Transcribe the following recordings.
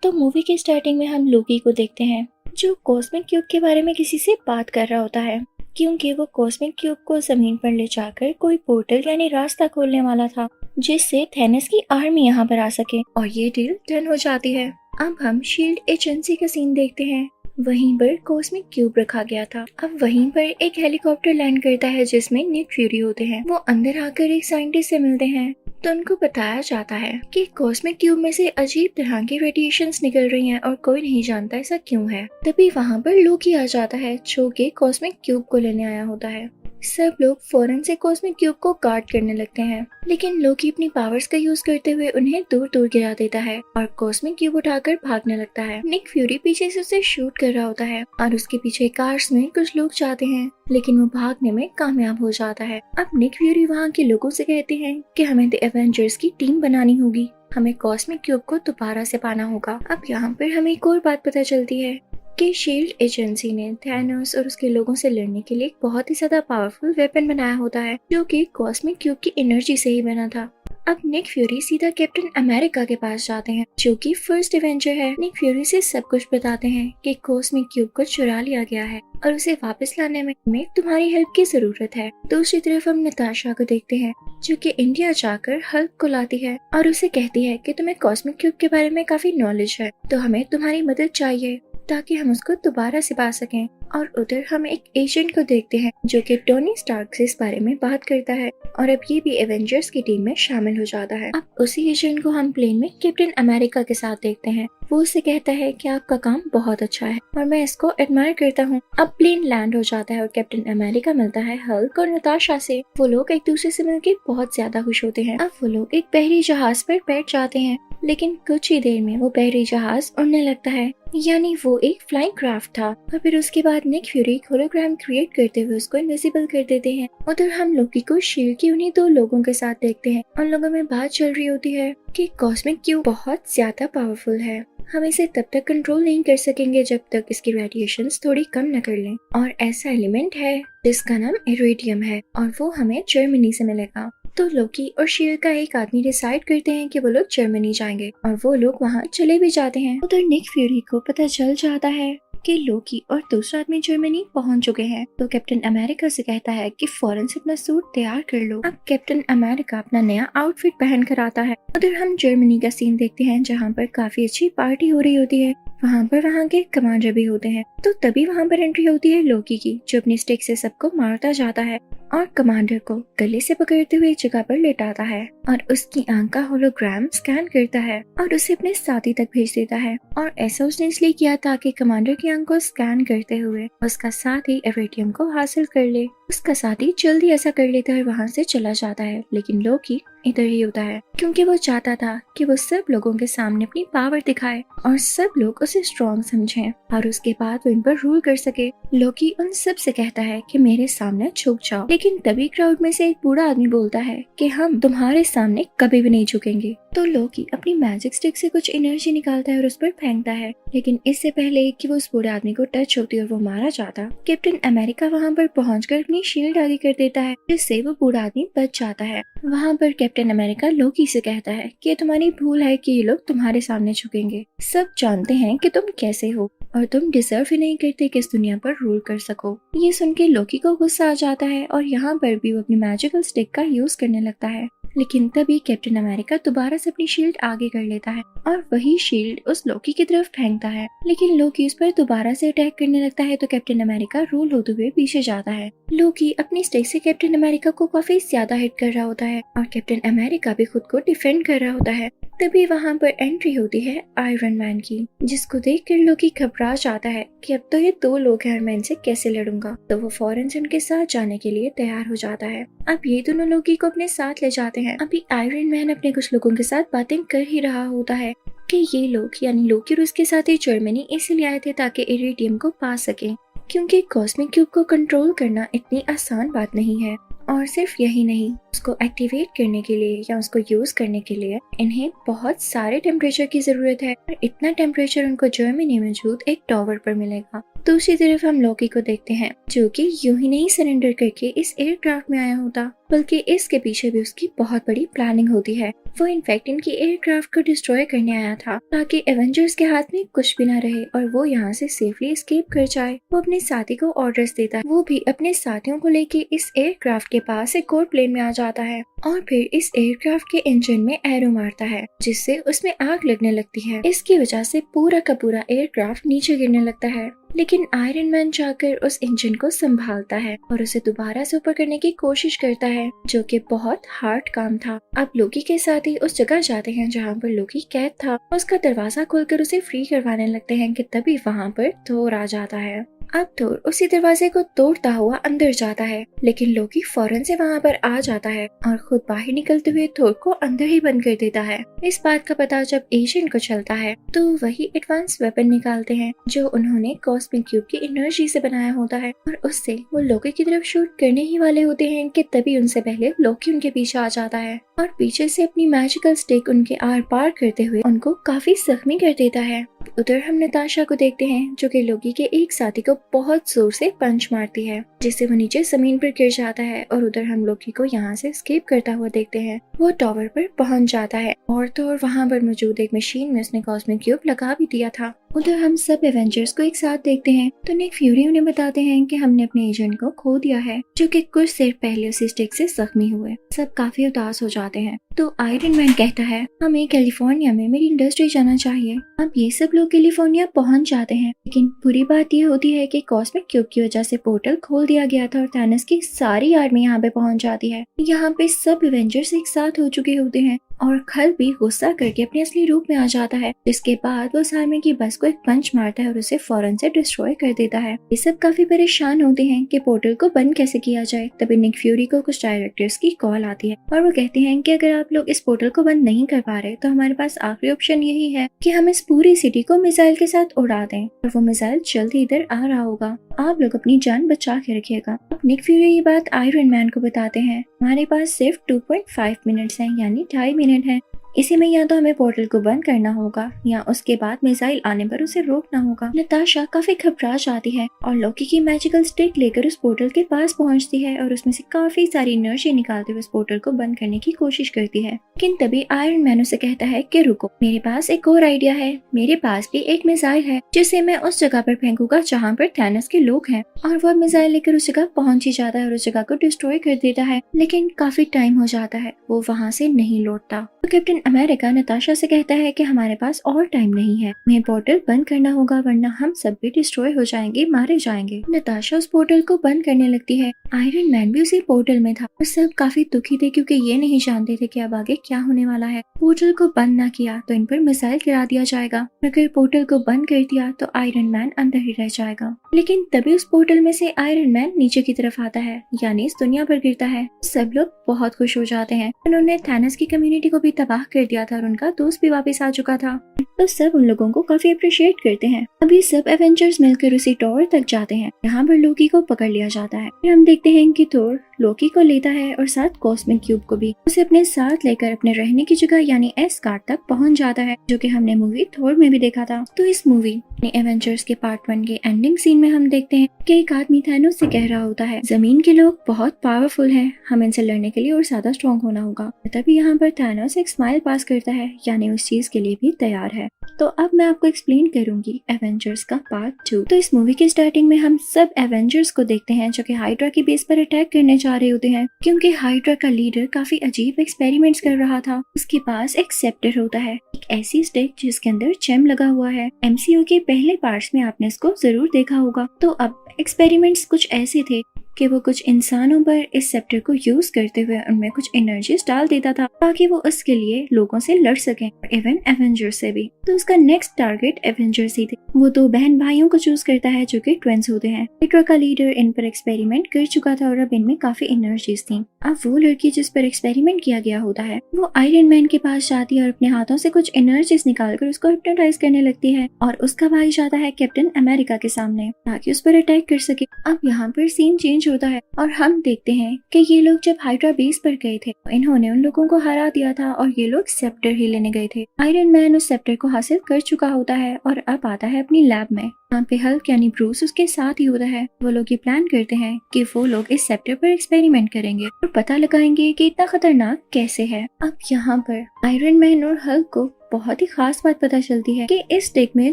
तो मूवी की स्टार्टिंग में हम लोकी को देखते हैं जो कॉस्मिक क्यूब के बारे में किसी से बात कर रहा होता है, क्योंकि वो कॉस्मिक क्यूब को जमीन पर ले जाकर कोई पोर्टल यानी रास्ता खोलने वाला था जिससे थेनस की आर्मी यहाँ पर आ सके, और ये डील डन हो जाती है। अब हम शील्ड एजेंसी का सीन देखते हैं। वहीं पर कॉस्मिक क्यूब रखा गया था। अब वहीं पर एक हेलीकॉप्टर लैंड करता है जिसमें निक फ्यूरी होते हैं। वो अंदर आकर एक साइंटिस्ट से मिलते हैं तो उनको बताया जाता है कि कॉस्मिक क्यूब में से अजीब तरह की रेडिएशंस निकल रही हैं और कोई नहीं जानता ऐसा क्यों है। तभी वहाँ पर लोकी आ जाता है जो कि कॉस्मिक क्यूब को लेने आया होता है। सब लोग फौरन से कॉस्मिक क्यूब को गार्ड करने लगते हैं, लेकिन लोकी अपनी पावर्स का यूज करते हुए उन्हें दूर दूर गिरा देता है और कॉस्मिक क्यूब उठाकर भागने लगता है। निक फ्यूरी पीछे से उसे शूट कर रहा होता है और उसके पीछे कार्स में कुछ लोग जाते हैं, लेकिन वो भागने में कामयाब हो जाता है। अब निक फ्यूरी वहाँ के लोगों से कहते हैं कि हमें द एवेंजर्स की टीम बनानी होगी, हमें कॉस्मिक क्यूब को दोबारा से पाना होगा। अब यहाँ पर हमें एक और बात पता चलती है कि शील्ड एजेंसी ने थैनोस और उसके लोगों से लड़ने के लिए एक बहुत ही ज्यादा पावरफुल वेपन बनाया होता है जो कि कॉस्मिक क्यूब की एनर्जी से ही बना था। अब निक फ्यूरी सीधा कैप्टन अमेरिका के पास जाते हैं जो कि फर्स्ट एवेंजर है। निक फ्यूरी से सब कुछ बताते हैं कि कॉस्मिक क्यूब को चुरा लिया गया है और उसे वापस लाने में तुम्हारी हेल्प की जरूरत है। दूसरी तरफ हम नताशा को देखते हैं जो कि इंडिया जाकर हल्क को लाती है और उसे कहती है कि तुम्हें कॉस्मिक क्यूब के बारे में काफी नॉलेज है, तो हमें तुम्हारी मदद चाहिए ताकि हम उसको दोबारा से पा सकें। और उधर हम एक एजेंट को देखते हैं जो कि टोनी स्टार्क से इस बारे में बात करता है और अब ये भी एवेंजर्स की टीम में शामिल हो जाता है। अब उसी एजेंट को हम प्लेन में कैप्टन अमेरिका के साथ देखते हैं। वो उससे कहता है कि आपका काम बहुत अच्छा है और मैं इसको एडमायर करता हूँ। अब प्लेन लैंड हो जाता है और कैप्टन अमेरिका मिलता है हल्क और नताशा से। वो लोग एक दूसरे से मिलकर बहुत ज्यादा खुश होते हैं। अब वो लोग एक बहरी जहाज पर बैठ जाते हैं, लेकिन कुछ ही देर में वो बहरी जहाज उड़ने लगता है, यानी वो एक फ्लाइंग क्राफ्ट था। और फिर उसके बाद निक फ्यूरी होलोग्राम क्रिएट करते हुए उसको इनविजिबल कर देते हैं। उधर हम लोकी को शील्ड की उन्हीं दो लोगों के साथ देखते हैं। उन लोगों में बात चल रही होती है कि कॉस्मिक क्यूब बहुत ज्यादा पावरफुल है, हम इसे तब तक कंट्रोल नहीं कर सकेंगे जब तक इसकी रेडिएशंस थोड़ी कम न कर लें। और ऐसा एलिमेंट है जिसका नाम इरेडियम है और वो हमें जर्मनी से मिलेगा। तो लोकी और शील्ड का एक आदमी डिसाइड करते हैं कि वो लोग जर्मनी जाएंगे और वो लोग वहाँ चले भी जाते हैं। उधर निक फ्यूरी को पता चल जाता है कि लोकी और दूसरा आदमी जर्मनी पहुंच चुके हैं, तो कैप्टन अमेरिका से कहता है कि फौरन से अपना सूट तैयार कर लो। अब कैप्टन अमेरिका अपना नया आउटफिट पहन कर आता है। उधर हम जर्मनी का सीन देखते हैं जहाँ पर काफी अच्छी पार्टी हो रही होती है। वहाँ पर वहाँ के कमांडर भी होते हैं। तो तभी वहाँ पर एंट्री होती है लोकी की, जो अपनी स्टिक से सबको मारता जाता है और कमांडर को गले से पकड़ते हुए एक जगह पर लेटाता है और उसकी आंख का होलोग्राम स्कैन करता है और उसे अपने साथी तक भेज देता है। और ऐसा उसने इसलिए किया ताकि कमांडर की आंख को स्कैन करते हुए उसका साथी इरेडियम को हासिल कर ले। उसका साथी जल्दी ऐसा कर लेता है, वहाँ से चला जाता है, लेकिन लोकी इधर ही होता है क्योंकि वो चाहता था कि वो सब लोगों के सामने अपनी पावर दिखाए और सब लोग उसे स्ट्रॉन्ग समझें और उसके बाद वो इन पर रूल कर सके। लोकी उन सब से कहता है कि मेरे सामने झुक जाओ, लेकिन तभी क्राउड में से एक बूढ़ा आदमी बोलता है कि हम तुम्हारे सामने कभी भी नहीं झुकेंगे। तो लोकी अपनी मैजिक स्टिक से कुछ एनर्जी निकालता है और उस पर फेंकता है, लेकिन इससे पहले कि वो उस बूढ़े आदमी को टच होती और वो मारा जाता, कैप्टन अमेरिका वहाँ पर पहुंचकर अपनी शील्ड आगे कर देता है जिससे वो बूढ़ा आदमी बच जाता है। वहाँ पर कैप्टन अमेरिका लोकी से कहता है कि तुम्हारी भूल है कि ये लोग तुम्हारे सामने झुकेंगे। सब जानते हैं कि तुम कैसे हो और तुम डिजर्व ही नहीं करते कि इस दुनिया पर रूल कर सको। ये सुन के लोकी को गुस्सा आ जाता है और यहाँ पर भी वो अपनी मैजिकल स्टिक का यूज करने लगता है, लेकिन तभी कैप्टन अमेरिका दोबारा से अपनी शील्ड आगे कर लेता है और वही शील्ड उस लोकी की तरफ फेंकता है, लेकिन लोकी उस पर दोबारा से अटैक करने लगता है। तो कैप्टन अमेरिका रूल होते हुए पीछे जाता है। लोकी अपनी स्टिक से कैप्टन अमेरिका को काफी ज्यादा हिट कर रहा होता है और कैप्टन अमेरिका भी खुद को डिफेंड कर रहा होता है। तभी वहाँ पर एंट्री होती है आयरन मैन की, जिसको देखकर लोकी घबरा जाता है कि अब तो ये दो लोग हैं और मैं इनसे कैसे लड़ूंगा। तो वो फौरन से उनके साथ जाने के लिए तैयार हो जाता है। अब ये दोनों लोकी को अपने साथ ले जाते हैं। अभी आयरन मैन अपने कुछ लोगों के साथ बातें कर ही रहा होता है कि ये लोग यानी लोकी और उसके साथ ही जर्मनी इसलिए आए थे ताकि इरेडियम को पा सके, क्योंकि कॉस्मिक क्यूब को कंट्रोल करना इतनी आसान बात नहीं है। और सिर्फ यही नहीं, उसको एक्टिवेट करने के लिए या उसको यूज करने के लिए इन्हें बहुत सारे टेम्परेचर की जरूरत है और इतना टेम्परेचर उनको जर्मनी में मौजूद एक टावर पर मिलेगा। दूसरी तरफ हम लोकी को देखते हैं जो कि यूं ही नहीं सरेंडर करके इस एयरक्राफ्ट में आया होता, बल्कि इसके पीछे भी उसकी बहुत बड़ी प्लानिंग होती है। वो इनफैक्ट इनकी एयरक्राफ्ट को डिस्ट्रॉय करने आया था ताकि एवेंजर्स के हाथ में कुछ भी ना रहे और वो यहाँ से सेफली एस्केप कर जाए। वो अपने साथी को ऑर्डर्स देता है, वो भी अपने साथियों को लेके इस एयरक्राफ्ट के पास एक और प्लेन में आ जाता है और फिर इस एयरक्राफ्ट के इंजन में एरो मारता है जिससे उसमें आग लगने लगती है। इसकी वजह से पूरा का पूरा एयरक्राफ्ट नीचे गिरने लगता है, लेकिन आयरन मैन जाकर उस इंजन को संभालता है और उसे दोबारा से ऊपर करने की कोशिश करता है, जो कि बहुत हार्ड काम था। अब लोकी के साथ ही उस जगह जाते हैं जहाँ पर लोकी कैद था। उसका दरवाजा खोलकर उसे फ्री करवाने लगते हैं कि तभी वहाँ पर थोर आ जाता है। अब थोर उसी दरवाजे को तोड़ता हुआ अंदर जाता है, लेकिन लोकी फौरन से वहाँ पर आ जाता है और खुद बाहर निकलते हुए थोर को अंदर ही बंद कर देता है। इस बात का पता जब एजेंट को चलता है तो वही एडवांस वेपन निकालते हैं जो उन्होंने कॉस्मिक क्यूब की एनर्जी से बनाया होता है और उससे वो लोकी की तरफ शूट करने ही वाले होते हैं कि तभी उनसे पहले लोकी उनके पीछे आ जाता है और पीछे से अपनी मैजिकल स्टिक उनके आर पार करते हुए उनको काफी जख्मी कर देता है। उधर हम नताशा को देखते हैं जो कि लोकी के एक साथी को बहुत जोर से पंच मारती है जिससे वो नीचे जमीन पर गिर जाता है और उधर हम लोकी को यहाँ से एस्केप करता हुआ देखते हैं। वो टावर पर पहुंच जाता है और तो और वहाँ पर मौजूद एक मशीन में उसने कॉस्मिक क्यूब लगा भी दिया था। उधर हम सब एवेंजर्स को एक साथ देखते हैं तो निक फ्यूरी उन्हें बताते हैं कि हमने अपने एजेंट को खो दिया है जो कि कुछ देर पहले उसी स्टिक से जख्मी हुए। सब काफी उदास हो जाते हैं तो आयरन मैन कहता है हमें कैलिफोर्निया में मेरी इंडस्ट्री जाना चाहिए। अब ये सब लोग कैलिफोर्निया पहुंच जाते हैं, लेकिन बुरी बात ये होती है कि कॉस्मिक क्यूब की वजह से पोर्टल खोल दिया गया था और थैनोस की सारी आर्मी यहाँ पे पहुंच जाती है। यहाँ पे सब एवेंजर्स एक साथ हो चुके होते हैं और खल भी गुस्सा करके अपने असली रूप में आ जाता है, जिसके बाद वो उस आर्मी की बस को एक पंच मारता है और उसे फौरन से डिस्ट्रॉय कर देता है। ये सब काफी परेशान होते हैं कि पोर्टल को बंद कैसे किया जाए। तभी निक फ्यूरी को कुछ डायरेक्टर्स की कॉल आती है और वो कहते हैं कि अगर आप लोग इस पोर्टल को बंद नहीं कर पा रहे तो हमारे पास आखिरी ऑप्शन यही है कि हम इस पूरी सिटी को मिसाइल के साथ उड़ा दें और वो मिसाइल जल्द ही इधर आ रहा होगा। आप लोग अपनी जान बचा के रखिएगा। अब निक फ्यूरी ये बात आयरन मैन को बताते हैं। हमारे पास सिर्फ 2.5 मिनट्स हैं, यानी 2.5 मिनट है। इसी में या तो हमें पोर्टल को बंद करना होगा या उसके बाद मिसाइल आने पर उसे रोकना होगा। नताशा काफी घबरा जाती है और लोकी की मैजिकल स्टिक लेकर उस पोर्टल के पास पहुंचती है और उसमें से काफी सारी एनर्जी निकालते हुए उस पोर्टल को बंद करने की कोशिश करती है। लेकिन तभी आयरन मैन उसे कहता है कि रुको, मेरे पास एक और आइडिया है। मेरे पास भी एक मिसाइल है जिसे मैं उस जगह पर फेंकूंगा जहाँ पर थैनोस के लोग हैं। और वो मिसाइल लेकर उस जगह पहुंच ही जाता है और उस जगह को डिस्ट्रॉय कर देता है, लेकिन काफी टाइम हो जाता है, वो वहाँ से नहीं लौटता। तो कैप्टन अमेरिका नताशा से कहता है कि हमारे पास और टाइम नहीं है, हमें पोर्टल बंद करना होगा वरना हम सब भी डिस्ट्रॉय हो जाएंगे, मारे जाएंगे। नताशा उस पोर्टल को बंद करने लगती है। आयरन मैन भी उसी पोर्टल में था और सब काफी दुखी थे क्योंकि ये नहीं जानते थे कि अब आगे क्या होने वाला है। पोर्टल को बंद ना किया तो इन पर मिसाइल गिरा दिया जाएगा, अगर पोर्टल को बंद कर दिया तो आयरन मैन अंदर ही रह जाएगा। लेकिन तभी उस पोर्टल में से आयरन मैन नीचे की तरफ आता है, यानी इस दुनिया पर गिरता है। सब लोग बहुत खुश हो जाते हैं। उन्होंने थैनोस की कम्युनिटी को भी तबाह कर दिया था और उनका दोस्त भी वापस आ चुका था, तो सब उन लोगों को काफी अप्रिशिएट करते हैं। अभी सब एवेंजर्स मिलकर उसी टावर तक जाते हैं, यहाँ पर लोकी को पकड़ लिया जाता है। फिर हम देखते हैं कि थोर लोकी को लेता है और साथ कॉस्मिक क्यूब को भी। उसे अपने साथ लेकर अपने रहने की जगह यानी एस्गार्ड तक पहुंच जाता है, जो कि हमने मूवी थोर में भी देखा था। तो इस मूवी एवेंजर्स के पार्ट 1 के एंडिंग सीन में हम देखते हैं कि एक आदमी थैनोस से कह रहा होता है, जमीन के लोग बहुत पावरफुल हैं, हमें इनसे लड़ने के लिए और ज्यादा स्ट्रॉन्ग होना होगा। तभी यहाँ पर थैनोस एक स्माइल पास करता है, यानी उस चीज के लिए भी तैयार है। तो अब मैं आपको एक्सप्लेन करूंगी एवेंजर्स का पार्ट 2। तो इस मूवी के स्टार्टिंग में हम सब एवेंजर्स को देखते हैं जो कि हाइड्रा की बेस पर अटैक करने जा रहे होते हैं, क्योंकि हाइड्रा का लीडर काफी अजीब एक्सपेरिमेंट्स कर रहा था। उसके पास एक सेप्टर होता है, एक ऐसी स्टिक जिसके अंदर जेम लगा हुआ है। एमसीयू के पहले पार्ट्स में आपने इसको जरूर देखा होगा। तो अब एक्सपेरिमेंट्स कुछ ऐसे थे कि वो कुछ इंसानों पर इस सेप्टर को यूज करते हुए उनमें कुछ एनर्जीज डाल देता था ताकि वो उसके लिए लोगों से लड़ सकें, इवन एवेंजर्स से भी। तो उसका नेक्स्ट टारगेट एवेंजर्स ही थे। वो 2 बहन भाइयों को चूज करता है जो कि ट्विंस होते हैं। हाइड्रा का लीडर इन पर एक्सपेरिमेंट कर चुका था और अब इनमें काफी एनर्जीज थी। अब वो लड़की जिस पर एक्सपेरिमेंट किया गया होता है वो आयरन मैन के पास जाती है और अपने हाथों से कुछ एनर्जीज निकालकर उसको हिप्नोटाइज करने लगती है और उसका भाई जाता है कैप्टन अमेरिका के सामने ताकि उस पर अटैक कर सके। अब यहाँ पर सीन चेंज चेंज होता है और हम देखते हैं कि ये लोग जब हाइड्रा बेस पर गए थे इन्होंने उन लोगों को हरा दिया था और ये लोग सेप्टर ही लेने गए थे। आयरन मैन उस सेप्टर को हासिल कर चुका होता है और अब आता है अपनी लैब में। यहाँ पे हल्क यानी ब्रूस उसके साथ ही होता है। वो लोग ये प्लान करते हैं कि वो लोग इस सेप्टर पर एक्सपेरिमेंट करेंगे और पता लगाएंगे कि इतना खतरनाक कैसे है। अब यहाँ पर आयरन मैन और हल्क को बहुत ही खास बात पता चलती है कि इस स्टिक में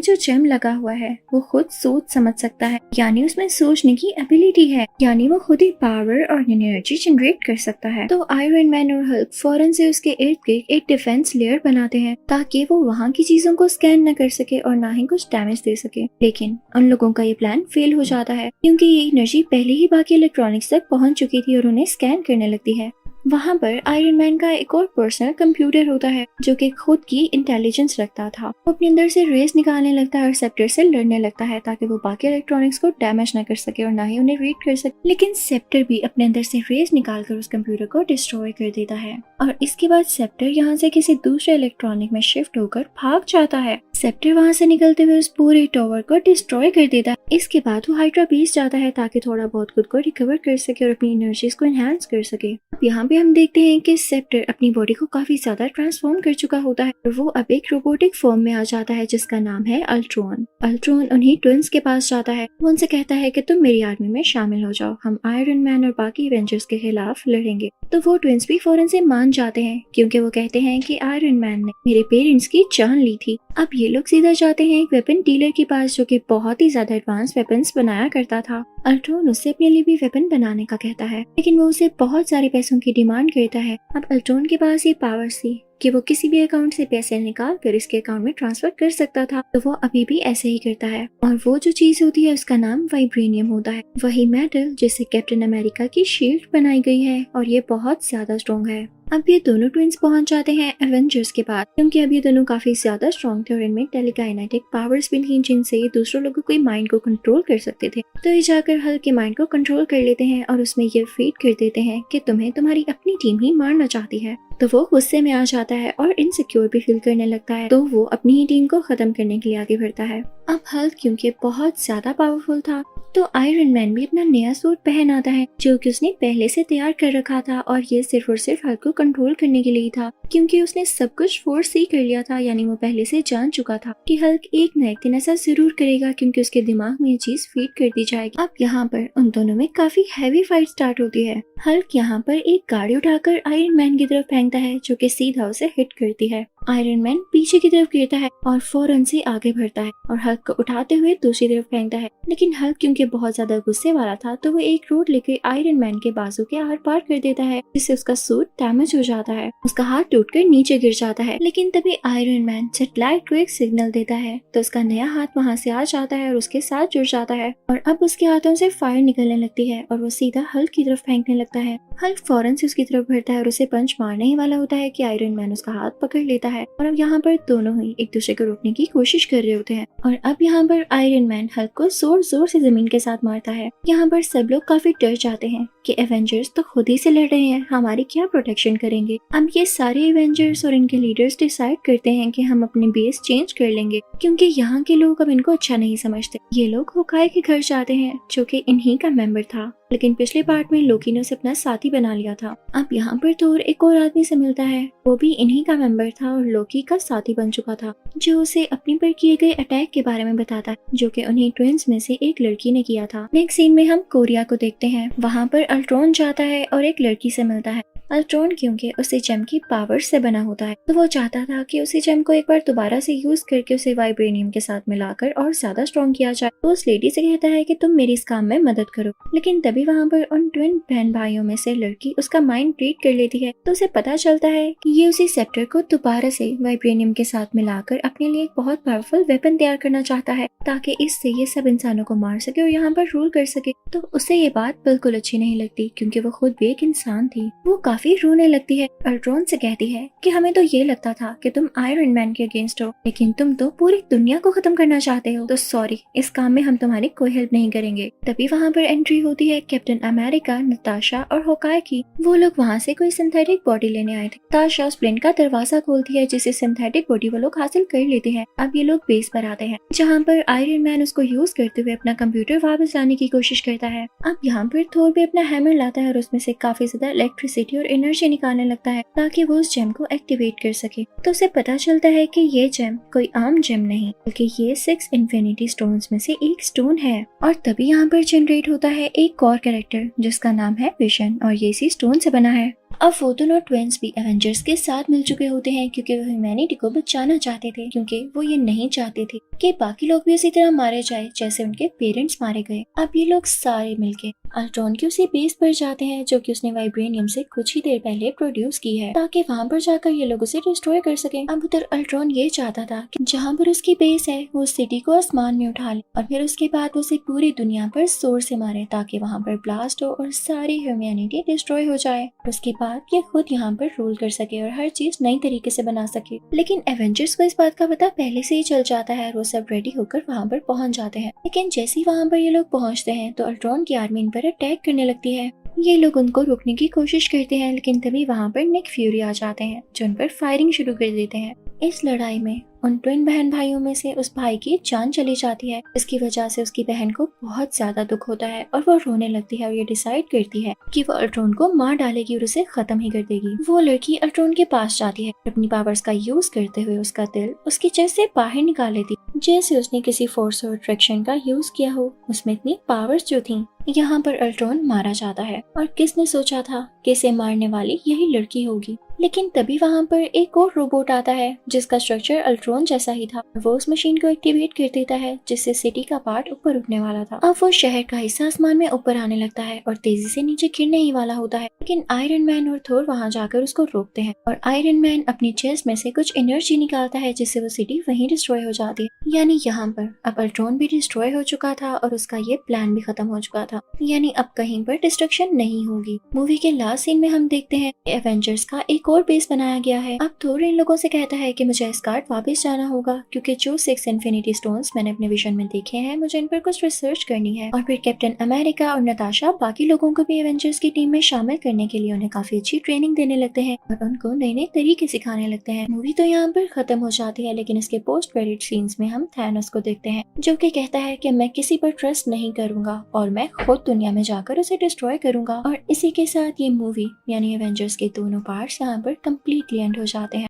जो जेम लगा हुआ है वो खुद सोच समझ सकता है, यानी उसमें सोचने की एबिलिटी है, यानी वो खुद ही पावर और एनर्जी जनरेट कर सकता है। तो आयरन मैन और हल्क फौरन से उसके इर्द गिर्द एक डिफेंस लेयर बनाते हैं ताकि वो वहाँ की चीजों को स्कैन न कर सके और ना ही कुछ डैमेज दे सके। लेकिन उन लोगों का ये प्लान फेल हो जाता है क्योंकि ये एनर्जी पहले ही बाकी इलेक्ट्रॉनिक्स तक पहुंच चुकी थी और उन्हें स्कैन करने लगती है। वहाँ पर आयरन मैन का एक और पर्सनल कंप्यूटर होता है जो कि खुद की इंटेलिजेंस रखता था। वो अपने अंदर से रेस निकालने लगता है और सेप्टर से लड़ने लगता है ताकि वो बाकी इलेक्ट्रॉनिक्स को डैमेज न कर सके और ना ही उन्हें रीड कर सके। लेकिन सेप्टर भी अपने अंदर से रेस निकालकर उस कंप्यूटर को डिस्ट्रॉय कर देता है और इसके बाद सेप्टर यहाँ से किसी दूसरे इलेक्ट्रॉनिक में शिफ्ट होकर भाग जाता है। सेप्टर वहाँ से निकलते हुए उस पूरे टावर को डिस्ट्रॉय कर देता है। इसके बाद वो हाइड्रा बेस जाता है ताकि थोड़ा बहुत खुद को रिकवर कर सके और अपनी एनर्जीज को एनहांस कर सके। यहाँ पे हम देखते हैं कि सेप्टर अपनी बॉडी को काफी ज्यादा ट्रांसफॉर्म कर चुका होता है और वो अब एक रोबोटिक फॉर्म में आ जाता है जिसका नाम है अल्ट्रॉन। अल्ट्रॉन उन्हीं ट्विंस के पास जाता है। वो उनसे कहता है कि तुम मेरी आर्मी में शामिल हो जाओ, हम आयरन मैन और बाकी एवेंजर्स के खिलाफ लड़ेंगे। तो वो ट्विंस भी फौरन से मान जाते हैं क्योंकि वो कहते हैं कि आयरन मैन ने मेरे पेरेंट्स की जान ली थी। अब ये लोग सीधा जाते हैं एक वेपन डीलर के पास जो कि बहुत ही ज्यादा एडवांस वेपन्स बनाया करता था। अल्ट्रॉन उससे अपने लिए भी वेपन बनाने का कहता है लेकिन वो उसे बहुत सारे पैसों की डिमांड करता है। अब अल्ट्रॉन के पास ये पावर्स थी कि वो किसी भी अकाउंट से पैसे निकाल कर इसके अकाउंट में ट्रांसफर कर सकता था, तो वो अभी भी ऐसे ही करता है। और वो जो चीज होती है उसका नाम वाइब्रेनियम होता है, वही मेटल जिससे कैप्टन अमेरिका की शील्ड बनाई गई है और ये बहुत ज्यादा स्ट्रॉन्ग है। अब ये दोनों ट्विंस पहुंच जाते हैं एवेंजर्स के पास क्योंकि अब ये दोनों काफी ज्यादा स्ट्रॉन्ग थे और इनमें टेलीकाइनेटिक पावर्स भी थी जिनसे ये दूसरों लोगों के माइंड को कंट्रोल कर सकते थे। तो ये जाकर हल्क के माइंड को कंट्रोल कर लेते हैं और उसमें ये फीड कर देते हैं कि तुम्हें तुम्हारी अपनी टीम ही मारना चाहती है। तो वो गुस्से में आ जाता है और इनसिक्योर भी फील करने लगता है, तो वो अपनी ही टीम को खत्म करने के लिए आगे बढ़ता है। अब हल्क क्योंकि बहुत ज्यादा पावरफुल था तो आयरन मैन भी अपना नया सूट पहन आता है जो कि उसने पहले से तैयार कर रखा था और ये सिर्फ और सिर्फ हल्क को कंट्रोल करने के लिए था क्योंकि उसने सब कुछ फोर्स ही कर लिया था, यानी वो पहले से जान चुका था कि हल्क एक न एक दिन ऐसा जरूर करेगा क्योंकि उसके दिमाग में ये चीज फीड कर दी जाएगी। अब यहाँ पर उन दोनों में काफी हैवी फाइट स्टार्ट होती है। हल्क यहाँ पर एक गाड़ी उठाकर आयरन मैन की तरफ फेंकता है जो कि सीधा उसे हिट करती है। आयरन मैन पीछे की तरफ गिरता है और फौरन से आगे बढ़ता है और हल्क को उठाते हुए दूसरी तरफ फेंकता है, लेकिन हल्क क्योंकि बहुत ज्यादा गुस्से वाला था तो वो एक रोड लेकर आयरन मैन के बाजू के आर पार कर देता है जिससे उसका सूट डैमेज हो जाता है। उसका हाथ टूटकर नीचे गिर जाता है, लेकिन तभी आयरन मैन जेट लाइट को एक सिग्नल देता है तो उसका नया हाथ वहाँ से आ जाता है और उसके साथ जुड़ जाता है और अब उसके हाथों से फायर निकलने लगती है और वो सीधा हल्क की तरफ फेंकने लगता है। हल्क फौरन से उसकी तरफ बढ़ता है और उसे पंच मारने ही वाला होता है कि आयरन मैन उसका हाथ पकड़ लेता है और अब यहाँ पर दोनों ही एक दूसरे को रोकने की कोशिश कर रहे होते हैं और अब यहाँ पर आयरन मैन हल्क को जोर जोर से जमीन के साथ मारता है। यहाँ पर सब लोग काफी डर जाते हैं कि एवेंजर्स तो खुद ही से लड़ रहे हैं, हमारी क्या प्रोटेक्शन करेंगे। अब ये सारे एवेंजर्स और इनके लीडर्स डिसाइड करते हैं कि हम अपने बेस चेंज कर लेंगे क्योंकि यहाँ के लोग अब इनको अच्छा नहीं समझते। ये लोग होकाई के घर जाते हैं जो कि इन्हीं का मेंबर था, लेकिन पिछले पार्ट में लोकी ने उसे अपना साथी बना लिया था। अब यहाँ पर थोर एक और आदमी से मिलता है, वो भी इन्हीं का मेंबर था और लोकी का साथी बन चुका था, जो उसे अपने पर किए गए अटैक के बारे में बताता है जो कि उन्हीं ट्विंस में से एक लड़की ने किया था। नेक्स्ट सीन में हम कोरिया को देखते हैं। वहाँ पर अल्ट्रॉन जाता है और एक लड़की से मिलता है। अल्ट्रॉन क्योंकि उसे जेम की पावर से बना होता है तो वो चाहता था कि उसे जेम को एक बार दोबारा से यूज करके उसे वाइब्रेनियम के साथ मिलाकर और ज्यादा स्ट्रॉन्ग किया जाए। तो उस लेडी से कहता है कि तुम मेरी इस काम में मदद करो, लेकिन तभी वहाँ पर उन ट्विन बहन भाइयों में से लड़की उसका माइंड रीड कर लेती है तो उसे पता चलता है कि ये उसी सेप्टर को दोबारा से वाइब्रेनियम के साथ मिलाकर अपने लिए एक बहुत पावरफुल वेपन तैयार करना चाहता है ताकि इससे ये सब इंसानों को मार सके और यहाँ पर रूल कर सके। तो उसे ये बात बिल्कुल अच्छी नहीं लगती क्योंकि वो खुद भी एक इंसान थी। वो काफी काफी रोने लगती है। अल्ट्रॉन से कहती है कि हमें तो ये लगता था कि तुम आयरन मैन के अगेंस्ट हो, लेकिन तुम तो पूरी दुनिया को खत्म करना चाहते हो, तो सॉरी, इस काम में हम तुम्हारी कोई हेल्प नहीं करेंगे। तभी वहाँ पर एंट्री होती है कैप्टन अमेरिका, नताशा और होकाई की। वो लोग वहाँ से कोई सिंथेटिक बॉडी लेने आए थे। नताशा उस प्लेन का दरवाजा खोलती है जिसे सिंथेटिक बॉडी वो लोग हासिल कर लेते हैं। अब ये लोग बेस पर आते हैं जहाँ पर आयरन मैन उसको यूज करते हुए अपना कंप्यूटर वापस लाने की कोशिश करता है। अब यहाँ पर थोर भी अपना हैमर लाता है और उसमें से काफी ज्यादा इलेक्ट्रिसिटी और एनर्जी निकालने लगता है ताकि वो उस जेम को एक्टिवेट कर सके। तो उसे पता चलता है कि ये जेम कोई आम जेम नहीं, बल्कि ये 6 इन्फिनिटी स्टोन्स में से एक स्टोन है। और तभी यहाँ पर जनरेट होता है एक और कैरेक्टर जिसका नाम है विजन, और ये इसी स्टोन से बना है। अब वो दोनों ट्विंस भी एवेंजर्स के साथ मिल चुके होते हैं क्योंकि वो ह्यूमैनिटी को बचाना चाहते थे, क्योंकि वो ये नहीं चाहते थे कि बाकी लोग भी उसी तरह मारे जाए जैसे उनके पेरेंट्स मारे गए। अब ये लोग सारे मिलके अल्ट्रॉन की उसी बेस पर जाते हैं जो कि उसने वाइब्रेनियम से कुछ ही देर पहले प्रोड्यूस की है, ताकि वहाँ पर जाकर ये लोग उसे डिस्ट्रॉय कर सके। अब उधर अल्ट्रॉन ये चाहता था कि जहाँ पर उसकी बेस है वो सिटी को आसमान में उठा ले और फिर उसके बाद उसे पूरी दुनिया पर जोर से मारे ताकि वहाँ पर ब्लास्ट हो और सारी ह्यूमैनिटी डिस्ट्रॉय हो जाए। उसके बाद ये खुद यहाँ पर रूल कर सके और हर चीज नई तरीके से बना सके। लेकिन एवेंजर्स को इस बात का पता पहले से ही चल जाता है और वो सब रेडी होकर वहाँ पर पहुँच जाते हैं। लेकिन जैसे ही वहाँ पर ये लोग पहुँचते हैं तो अल्ट्रॉन की आर्मी इन पर अटैक करने लगती है। ये लोग उनको रोकने की कोशिश करते हैं, लेकिन तभी वहाँ पर निक फ्यूरी आ जाते हैं जो उन पर फायरिंग शुरू कर देते हैं। इस लड़ाई में उन ट्विन बहन भाइयों में से उस भाई की जान चली जाती है, इसकी वजह से उसकी बहन को बहुत ज्यादा दुख होता है और वो रोने लगती है और ये डिसाइड करती है कि वो अल्ट्रॉन को मार डालेगी और उसे खत्म ही कर देगी। वो लड़की अल्ट्रॉन के पास जाती है, अपनी पावर्स का यूज करते हुए उसका दिल उसकी चेस्ट से बाहर निकाल लेती, जैसे उसने किसी फोर्स और अट्रैक्शन का यूज किया हो। उसमें इतनी पावर्स जो थी। यहाँ पर अल्ट्रॉन मारा जाता है और किसने सोचा था कि इसे मारने वाली यही लड़की होगी। लेकिन तभी वहाँ पर एक और रोबोट आता है जिसका स्ट्रक्चर अल्ट्रॉन जैसा ही था। वो उस मशीन को एक्टिवेट कर देता है जिससे सिटी का पार्ट ऊपर उठने वाला था। अब वो शहर का हिस्सा आसमान में ऊपर आने लगता है और तेजी से नीचे गिरने ही वाला होता है। लेकिन आयरन मैन और थोर वहाँ जाकर उसको रोकते हैं और आयरन मैन अपनी चेस्ट में से कुछ एनर्जी निकालता है जिससे वो सिटी वहीं डिस्ट्रॉय हो जाती है। यानी यहाँ पर अब अल्ट्रॉन भी डिस्ट्रॉय हो चुका था और उसका ये प्लान भी खत्म हो चुका था। यानी अब कहीं पर डिस्ट्रक्शन नहीं होगी। मूवी के लास्ट सीन में हम देखते हैं एवेंजर्स का एक और बेस बनाया गया है। अब थोर इन लोगों से कहता है कि मुझे एस्गार्ड वापस जाना होगा क्योंकि जो 6 इन्फिनिटी स्टोन्स मैंने अपने विजन में देखे हैं मुझे इन पर कुछ रिसर्च करनी है। और फिर कैप्टन अमेरिका और नताशा बाकी लोगों को भी एवेंजर्स की टीम में शामिल करने के लिए उन्हें काफी अच्छी ट्रेनिंग देने लगते हैं और उनको नए नए तरीके सिखाने लगते हैं। मूवी तो यहाँ पर खत्म हो जाती है, लेकिन इसके पोस्ट क्रेडिट सीन्स में हम थैनोस को देखते हैं जो कि कहता है कि मैं किसी पर ट्रस्ट नहीं करूंगा और मैं खुद दुनिया में जाकर उसे डिस्ट्रॉय करूंगा। और इसी के साथ ये मूवी यानी एवेंजर्स के दोनों पार्ट्स यहाँ पर कम्प्लीटली एंड हो जाते हैं।